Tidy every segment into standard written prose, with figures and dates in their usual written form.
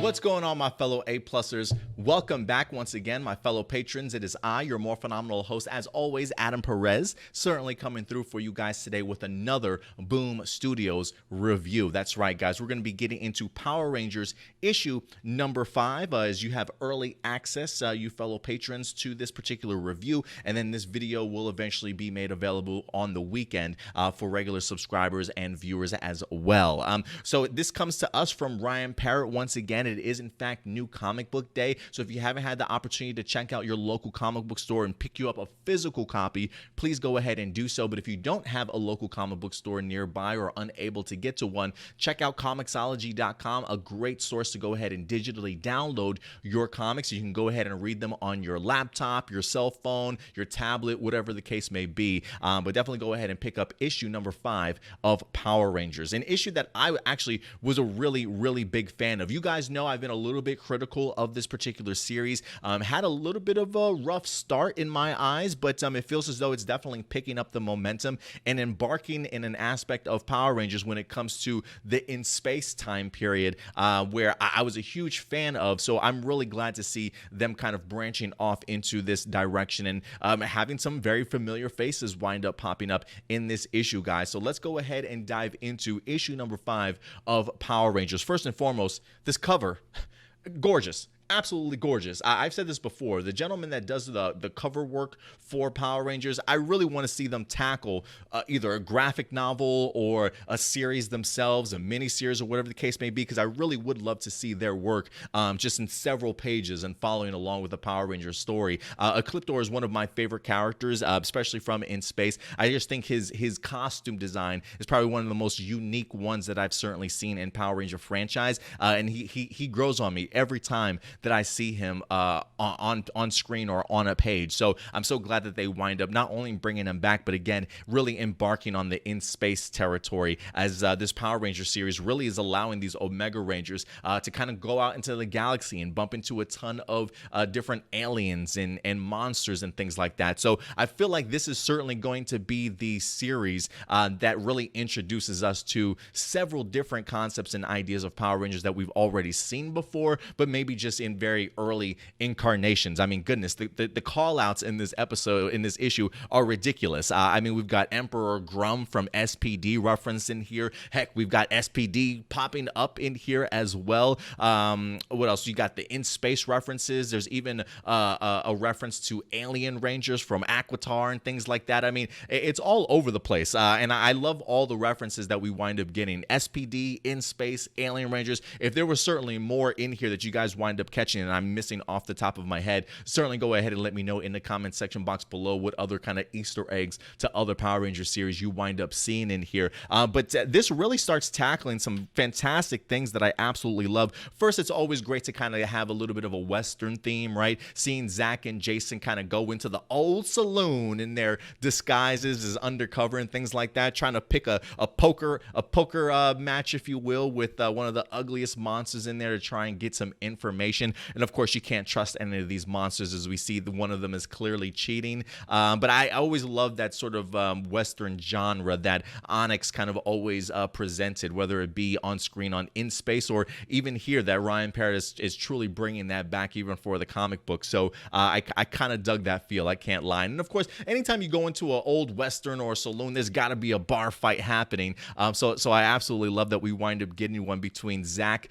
What's going on, my fellow A-plussers? Welcome back once again, my fellow patrons. It is I, your more phenomenal host, as always, Adam Perez, certainly coming through for you guys today with another Boom Studios review. That's right, guys. We're going to be getting into Power Rangers issue number 5, as you have early access, you fellow patrons, to this particular review, and then this video will eventually be made available on the weekend for regular subscribers and viewers as well. So this comes to us from Ryan Parrott once again. It is, in fact, New Comic Book Day, so if you haven't had the opportunity to check out your local comic book store and pick you up a physical copy, please go ahead and do so. But if you don't have a local comic book store nearby or unable to get to one, check out Comixology.com, a great source to go ahead and digitally download your comics. You can go ahead and read them on your laptop, your cell phone, your tablet, whatever the case may be. But definitely go ahead and pick up issue number 5 of Power Rangers, an issue that I actually was a really big fan of. You guys know I've been a little bit critical of this particular series. Had a little bit of a rough start in my eyes, but it feels as though it's definitely picking up the momentum and embarking in an aspect of Power Rangers when it comes to the in space time period, where I was a huge fan of. So I'm really glad to see them kind of branching off into this direction and having some very familiar faces wind up popping up in this issue, guys. So let's go ahead and dive into issue number 5 of Power Rangers. First and foremost, this cover, gorgeous. Absolutely gorgeous. I've said this before. The gentleman that does the cover work for Power Rangers, I really want to see them tackle either a graphic novel or a series themselves, a mini-series or whatever the case may be, because I really would love to see their work just in several pages and following along with the Power Rangers story. Ecliptor is one of my favorite characters, especially from In Space. I just think his costume design is probably one of the most unique ones that I've certainly seen in Power Ranger franchise, and he grows on me every time that I see him on screen or on a page. So I'm so glad that they wind up not only bringing him back, but again, really embarking on the in-space territory, as this Power Ranger series really is allowing these Omega Rangers to kind of go out into the galaxy and bump into a ton of different aliens and monsters and things like that. So I feel like this is certainly going to be the series that really introduces us to several different concepts and ideas of Power Rangers that we've already seen before, but maybe just in very early incarnations. I mean, goodness, the call outs in this episode, in this issue, are ridiculous. I mean, we've got Emperor Grum from SPD referenced in here. Heck, we've got SPD popping up in here as well. What else? You got the in space references. There's even a reference to alien rangers from Aquitar and things like that. I mean, it's all over the place. And I love all the references that we wind up getting. SPD, in space, alien rangers. If there was certainly more in here that you guys wind up catching and I'm missing off the top of my head, certainly go ahead and let me know in the comment section box below what other kind of Easter eggs to other Power Ranger series you wind up seeing in here. But this really starts tackling some fantastic things that I absolutely love. First, it's always great to kind of have a little bit of a Western theme, right? Seeing Zach and Jason kind of go into the old saloon in their disguises as undercover and things like that, trying to pick a poker match, if you will, with one of the ugliest monsters in there to try and get some information. And of course, you can't trust any of these monsters, as we see one of them is clearly cheating. But I always love that sort of Western genre that Onyx kind of always presented, whether it be on screen on In Space or even here that Ryan Parrott is truly bringing that back even for the comic book. So I kind of dug that feel, I can't lie. And of course, anytime you go into an old Western or a saloon, there's got to be a bar fight happening. So I absolutely love that we wind up getting one between Zach,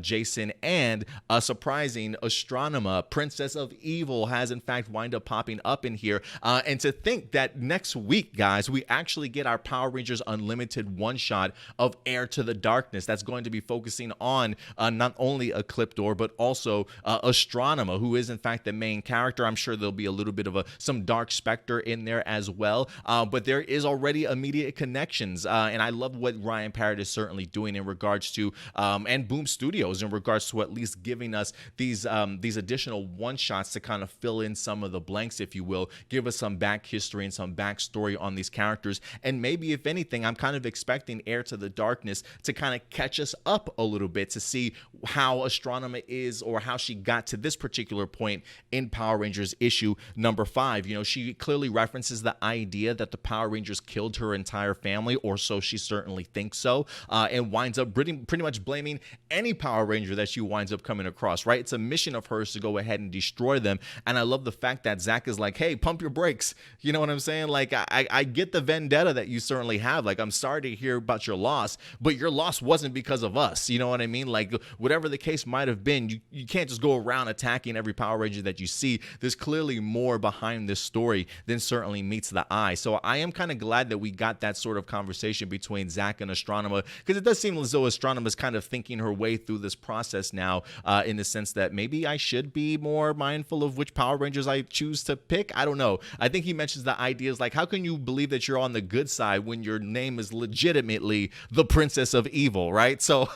Jason, and a surprising Astronema, Princess of Evil, has in fact wind up popping up in here. And to think that next week, guys, we actually get our Power Rangers Unlimited one-shot of Heir to the Darkness. That's going to be focusing on not only Ecliptor, but also Astronema, who is in fact the main character. I'm sure there'll be a little bit of some Dark Spectre in there as well. But there is already immediate connections. And I love what Ryan Parrott is certainly doing in regards to, and Boom Studios in regards to at least giving us these additional one shots to kind of fill in some of the blanks, if you will, give us some back history and some backstory on these characters. And maybe, if anything, I'm kind of expecting Heir to the Darkness to kind of catch us up a little bit to see how Astronema is, or how she got to this particular point in Power Rangers issue number 5. You know, she clearly references the idea that the Power Rangers killed her entire family, or so she certainly thinks so, and winds up pretty much blaming any Power Ranger that she winds up coming across, right? It's a mission of hers to go ahead and destroy them. And I love the fact that Zach is like, hey, pump your brakes. You know what I'm saying? Like, I get the vendetta that you certainly have. Like, I'm sorry to hear about your loss, but your loss wasn't because of us. You know what I mean? Like, whatever the case might have been, you can't just go around attacking every Power Ranger that you see. There's clearly more behind this story than certainly meets the eye. So I am kind of glad that we got that sort of conversation between Zach and Astronema, because it does seem as though Astronema is kind of thinking her way through this process now, in the sense that maybe I should be more mindful of which Power Rangers I choose to pick. I don't know. I think he mentions the ideas like, how can you believe that you're on the good side when your name is legitimately the Princess of Evil, right? So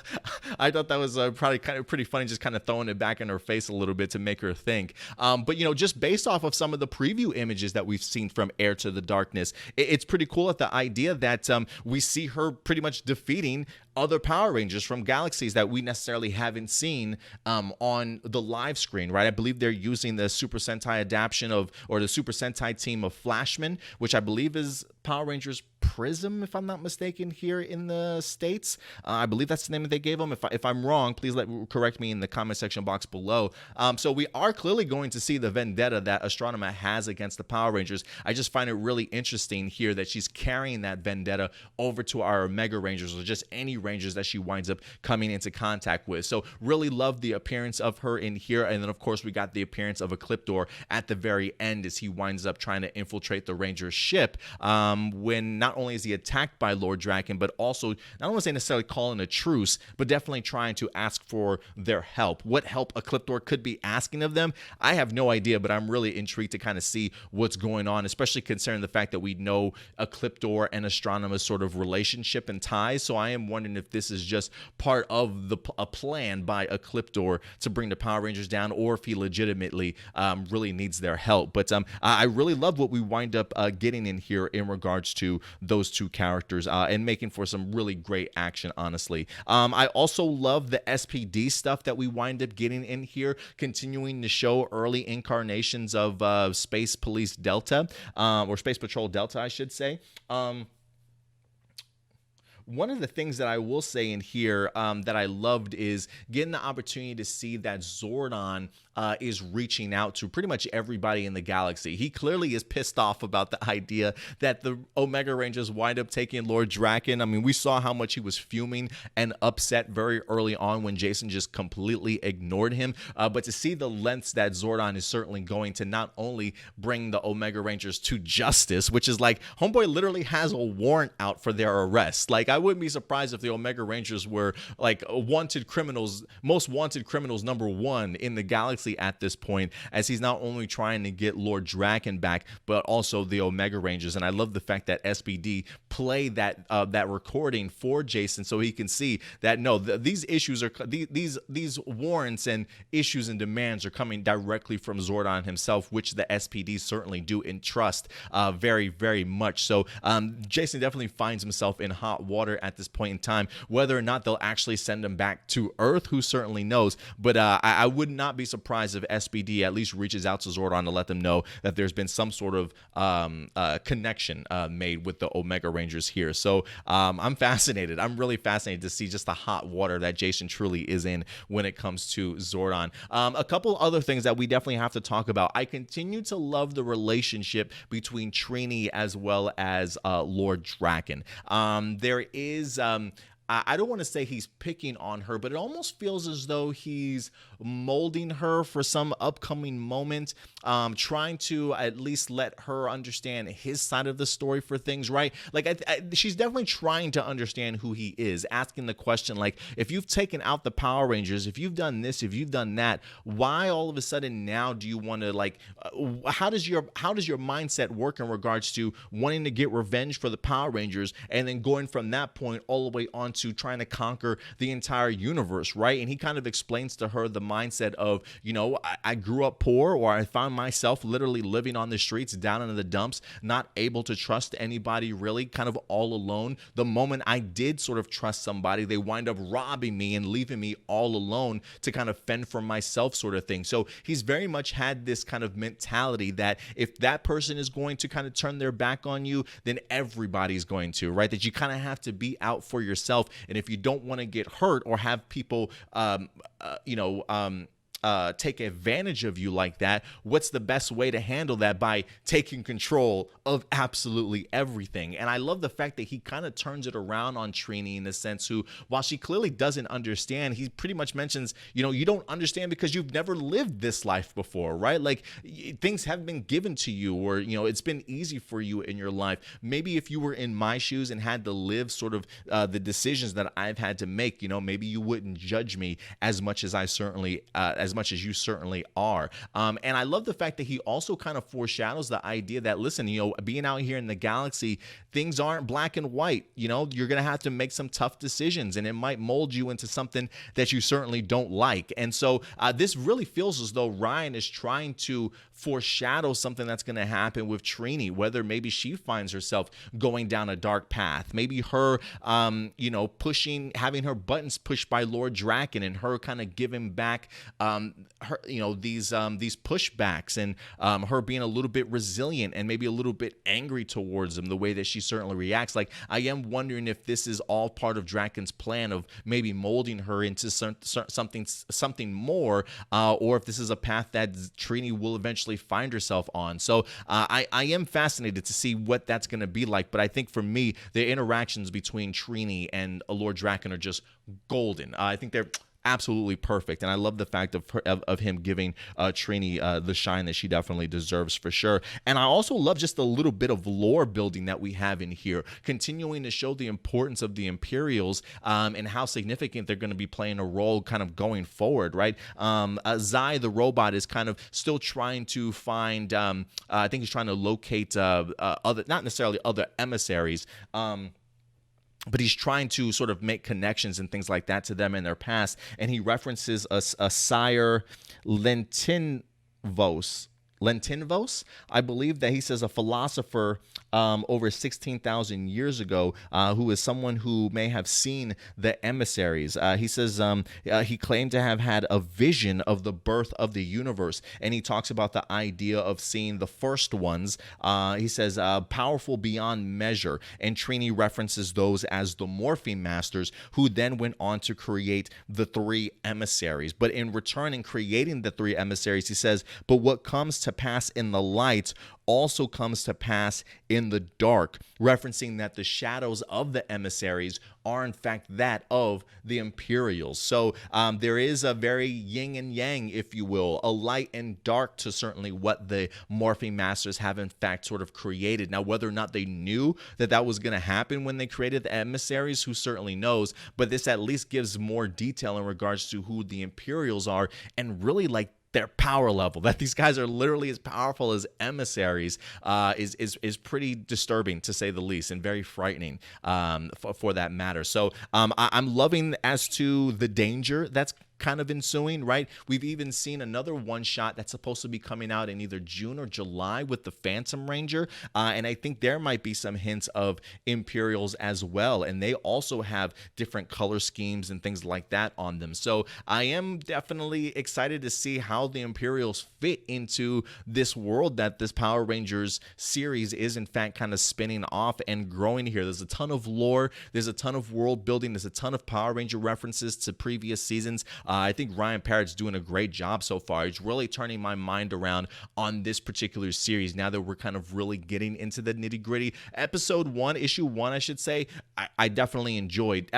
I thought that was probably kind of pretty funny, just kind of throwing it back in her face a little bit to make her think. But, you know, just based off of some of the preview images that we've seen from Heir to the Darkness, it's pretty cool at the idea that we see her pretty much defeating other Power Rangers from galaxies that we necessarily haven't seen on the live screen, right? I believe they're using the Super Sentai adaptation of, or the Super Sentai team of Flashman, which I believe is Power Rangers Prism, if I'm not mistaken, here in the States. I believe that's the name that they gave them. If I'm wrong, please correct me in the comment section box below. So we are clearly going to see the vendetta that Astronema has against the Power Rangers. I just find it really interesting here that she's carrying that vendetta over to our Omega Rangers, or just any Rangers that she winds up coming into contact with. So really love the appearance of her in here. And then, of course, we got the appearance of Ecliptor at the very end as he winds up trying to infiltrate the Ranger ship, when not only is he attacked by Lord Drakkon, but also, I don't want to say necessarily calling a truce, but definitely trying to ask for their help. What help Ecliptor could be asking of them, I have no idea, but I'm really intrigued to kind of see what's going on, especially considering the fact that we know Ecliptor and Astronema's sort of relationship and ties. So I am wondering if this is just part of a plan by Ecliptor to bring the Power Rangers down, or if he legitimately really needs their help. But I really love what we wind up getting in here in regards to those two characters, and making for some really great action, honestly. I also love the SPD stuff that we wind up getting in here, continuing to show early incarnations of Space Police Delta, or Space Patrol Delta, I should say. One of the things that I will say in here that I loved is getting the opportunity to see that Zordon is reaching out to pretty much everybody in the galaxy. He clearly is pissed off about the idea that the Omega Rangers wind up taking Lord Drakkon. I mean, we saw how much he was fuming and upset very early on when Jason just completely ignored him. But to see the lengths that Zordon is certainly going to not only bring the Omega Rangers to justice, which is like, homeboy literally has a warrant out for their arrest. Like, I wouldn't be surprised if the Omega Rangers were like wanted criminals, most wanted criminals #1 in the galaxy at this point, as he's not only trying to get Lord Drakkon back, but also the Omega Rangers. And I love the fact that SPD played that recording for Jason, so he can see that no, these issues are these warrants and issues and demands are coming directly from Zordon himself, which the SPD certainly do entrust very, very much. So Jason definitely finds himself in hot water at this point in time. Whether or not they'll actually send him back to Earth, who certainly knows? But I would not be surprised if SPD at least reaches out to Zordon to let them know that there's been some sort of connection made with the Omega Rangers here. So I'm fascinated. I'm really fascinated to see just the hot water that Jason truly is in when it comes to Zordon. A couple other things that we definitely have to talk about. I continue to love the relationship between Trini as well as Lord Drakkon. There is I don't want to say he's picking on her, but it almost feels as though he's molding her for some upcoming moment, trying to at least let her understand his side of the story for things, right? Like, she's definitely trying to understand who he is, asking the question, like, if you've taken out the Power Rangers, if you've done this, if you've done that, why all of a sudden now do you want to, like, how does your mindset work in regards to wanting to get revenge for the Power Rangers, and then going from that point all the way on to trying to conquer the entire universe, right? And he kind of explains to her the mindset of, you know, I grew up poor, or I found myself literally living on the streets, down in the dumps, not able to trust anybody really, kind of all alone. The moment I did sort of trust somebody, they wind up robbing me and leaving me all alone to kind of fend for myself, sort of thing. So he's very much had this kind of mentality that if that person is going to kind of turn their back on you, then everybody's going to, right? That you kind of have to be out for yourself. And if you don't want to get hurt or have people, take advantage of you like that, what's the best way to handle that? By taking control of absolutely everything. And I love the fact that he kind of turns it around on Trini in the sense who, while she clearly doesn't understand, he pretty much mentions, you know, you don't understand because you've never lived this life before, right? Like things have been given to you, or, you know, it's been easy for you in your life. Maybe if you were in my shoes and had to live sort of the decisions that I've had to make, you know, maybe you wouldn't judge me as much as as much as you certainly are. And I love the fact that he also kind of foreshadows the idea that, listen, you know, being out here in the galaxy, things aren't black and white. You know, you're going to have to make some tough decisions, and it might mold you into something that you certainly don't like. And so this really feels as though Ryan is trying to foreshadow something that's going to happen with Trini, whether maybe she finds herself going down a dark path, maybe her, having her buttons pushed by Lord Drakkon, and her kind of giving back her, you know, these pushbacks, and her being a little bit resilient and maybe a little bit angry towards him, the way that she certainly reacts. Like, I am wondering if this is all part of Drakkon's plan of maybe molding her into something more, or if this is a path that Trini will eventually find herself on. So I am fascinated to see what that's going to be like. But I think for me, the interactions between Trini and Lord Drakkon are just golden. I think they're absolutely perfect, and I love the fact of him giving Trini the shine that she definitely deserves, for sure. And I also love just a little bit of lore building that we have in here, continuing to show the importance of the Empyreals and how significant they're going to be playing a role kind of going forward, right? Zai the robot is kind of still trying to find, I think he's trying to locate other, not necessarily other emissaries, but he's trying to sort of make connections and things like that to them in their past. And he references a sire Lentinvos, I believe, that he says a philosopher over 16,000 years ago, who is someone who may have seen the emissaries. He says he claimed to have had a vision of the birth of the universe, and he talks about the idea of seeing the first ones. He says powerful beyond measure, and Trini references those as the morphine masters, who then went on to create the three emissaries. But in return, in creating the three emissaries, he says, but what comes to pass in the light also comes to pass in the dark, referencing that the shadows of the emissaries are in fact that of the Empyreals. So there is a very yin and yang, if you will, a light and dark to certainly what the morphing masters have in fact sort of created. Now, whether or not they knew that that was going to happen when they created the emissaries, who certainly knows, but this at least gives more detail in regards to who the Empyreals are, and really like their power level, that these guys are literally as powerful as emissaries, is pretty disturbing, to say the least, and very frightening for that matter. So I'm loving as to the danger that's kind of ensuing, right? We've even seen another one shot that's supposed to be coming out in either June or July with the Phantom Ranger, and I think there might be some hints of Empyreals as well, and they also have different color schemes and things like that on them. So I am definitely excited to see how the Empyreals fit into this world that this Power Rangers series is in fact kind of spinning off and growing here. There's a ton of lore, there's a ton of world building, there's a ton of Power Ranger references to previous seasons. I think Ryan Parrott's doing a great job so far. He's really turning my mind around on this particular series now that we're kind of really getting into the nitty-gritty. Episode 1, issue 1, I should say, I definitely enjoyed.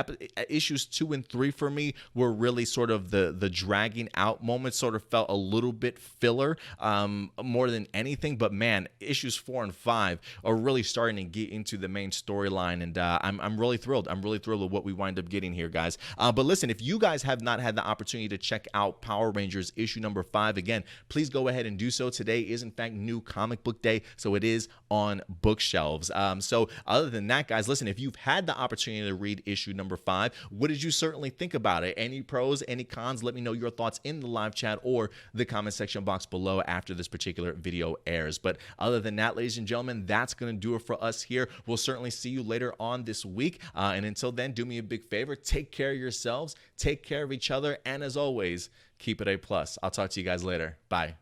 Issues 2 and 3 for me were really sort of the dragging out moments, sort of felt a little bit filler more than anything. But man, issues 4 and 5 are really starting to get into the main storyline, and I'm really thrilled. I'm really thrilled with what we wind up getting here, guys. But listen, if you guys have not had the opportunity opportunity to check out Power Rangers issue number 5 again, please go ahead and do so. Today is in fact new comic book day, so it is on bookshelves. So other than that, guys, listen, if you've had the opportunity to read issue number 5, what did you certainly think about it? Any pros, any cons? Let me know your thoughts in the live chat or the comment section box below after this particular video airs. But other than that, ladies and gentlemen, that's going to do it for us here. We'll certainly see you later on this week. And until then, do me a big favor, take care of yourselves, take care of each other, and as always, keep it A+. I'll talk to you guys later. Bye.